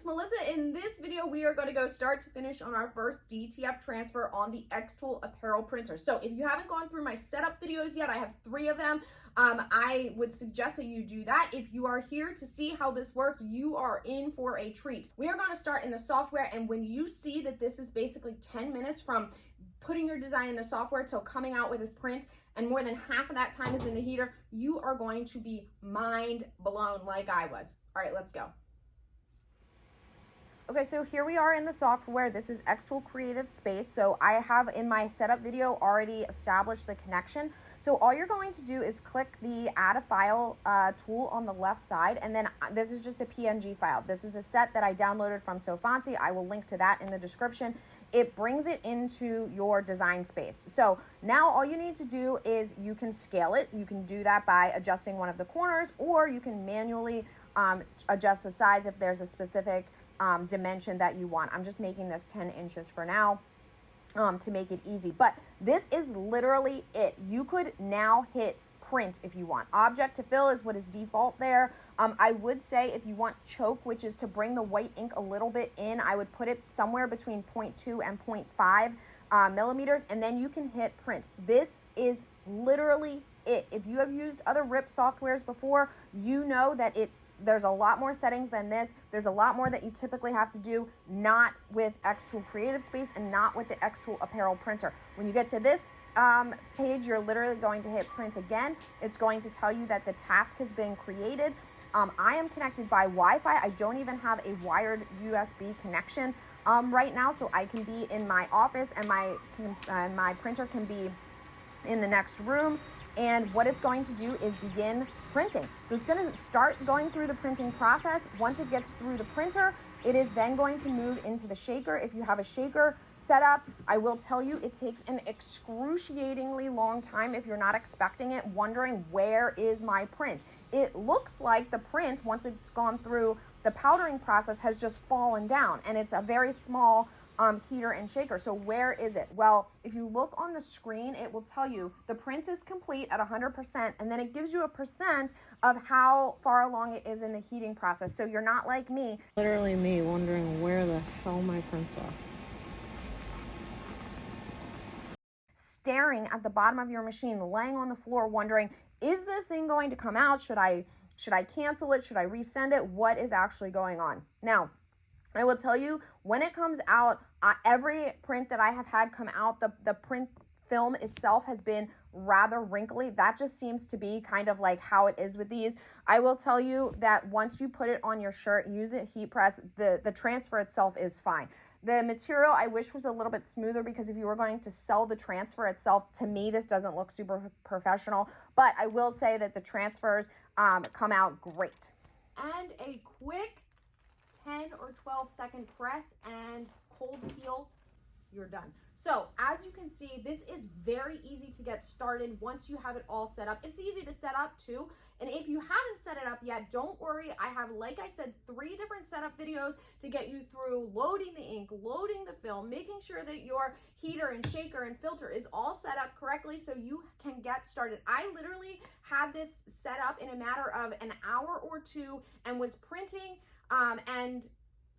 Melissa. In this video, we are going to go start to finish on our first DTF transfer on the xTool Apparel printer. So if you haven't gone through my setup videos yet, I have 3 of them. I would suggest that you do that. If you are here to see how this works, you are in for a treat. We are going to start in the software, and when you see that this is basically 10 minutes from putting your design in the software till coming out with a print, and more than half of that time is in the heater, you are going to be mind blown like I was. All right, let's go. Okay, so here we are in the software. This is xTool Creative Space. So I have in my setup video already established the connection. So all you're going to do is click the add a file tool on the left side, and then this is just a PNG file. This is a set that I downloaded from SoFancy. I will link to that in the description. It brings it into your design space. So now all you need to do is you can scale it. You can do that by adjusting one of the corners, or you can manually adjust the size if there's a specific dimension that you want. I'm just making this 10 inches for now to make it easy, but this is literally it. You could now hit print if you want. Object to fill is what is default there. I would say if you want choke, which is to bring the white ink a little bit in, I would put it somewhere between 0.2 and 0.5 millimeters, and then you can hit print. This is literally it. If you have used other RIP softwares before, you know that there's a lot more settings than this. There's a lot more that you typically have to do, not with xTool Creative Space and not with the xTool Apparel printer. When you get to this page, you're literally going to hit print again. It's going to tell you that the task has been created. I am connected by Wi-Fi. I don't even have a wired USB connection right now, so I can be in my office and my printer can be in the next room. And what it's going to do is begin printing. So it's going to start going through the printing process. Once it gets through the printer, it is then going to move into the shaker. If you have a shaker set up, I will tell you it takes an excruciatingly long time if you're not expecting it, wondering where is my print. It looks like the print, once it's gone through the powdering process, has just fallen down, and it's a very small heater and shaker. So where is it? Well, if you look on the screen, it will tell you the print is complete at 100%, and then it gives you a percent of how far along it is in the heating process. So you're not like me. Literally me wondering where the hell my prints are. Staring at the bottom of your machine, laying on the floor, wondering, is this thing going to come out? Should I cancel it? Should I resend it? What is actually going on? Now, I will tell you, when it comes out, every print that I have had come out, the print film itself has been rather wrinkly. That just seems to be kind of like how it is with these. I will tell you that once you put it on your shirt, use it heat press, the transfer itself is fine. The material I wish was a little bit smoother, because if you were going to sell the transfer itself, to me, this doesn't look super professional, but I will say that the transfers come out great. And a quick 10 or 12 second press and cold peel, you're done. So as you can see, this is very easy to get started once you have it all set up. It's easy to set up too. And if you haven't set it up yet, don't worry. I have, like I said, 3 different setup videos to get you through loading the ink, loading the film, making sure that your heater and shaker and filter is all set up correctly so you can get started. I literally had this set up in a matter of an hour or 2 and was printing, and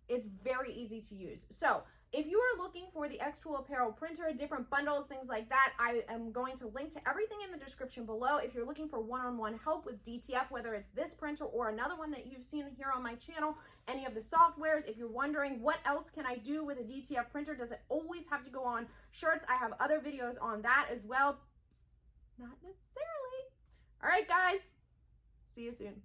it's very easy to use. So if you are looking for the xTool Apparel printer, different bundles, things like that, I am going to link to everything in the description below. If you're looking for one-on-one help with DTF, whether it's this printer or another one that you've seen here on my channel, any of the softwares, if you're wondering what else can I do with a DTF printer, does it always have to go on shirts? I have other videos on that as well. Not necessarily. All right, guys, see you soon.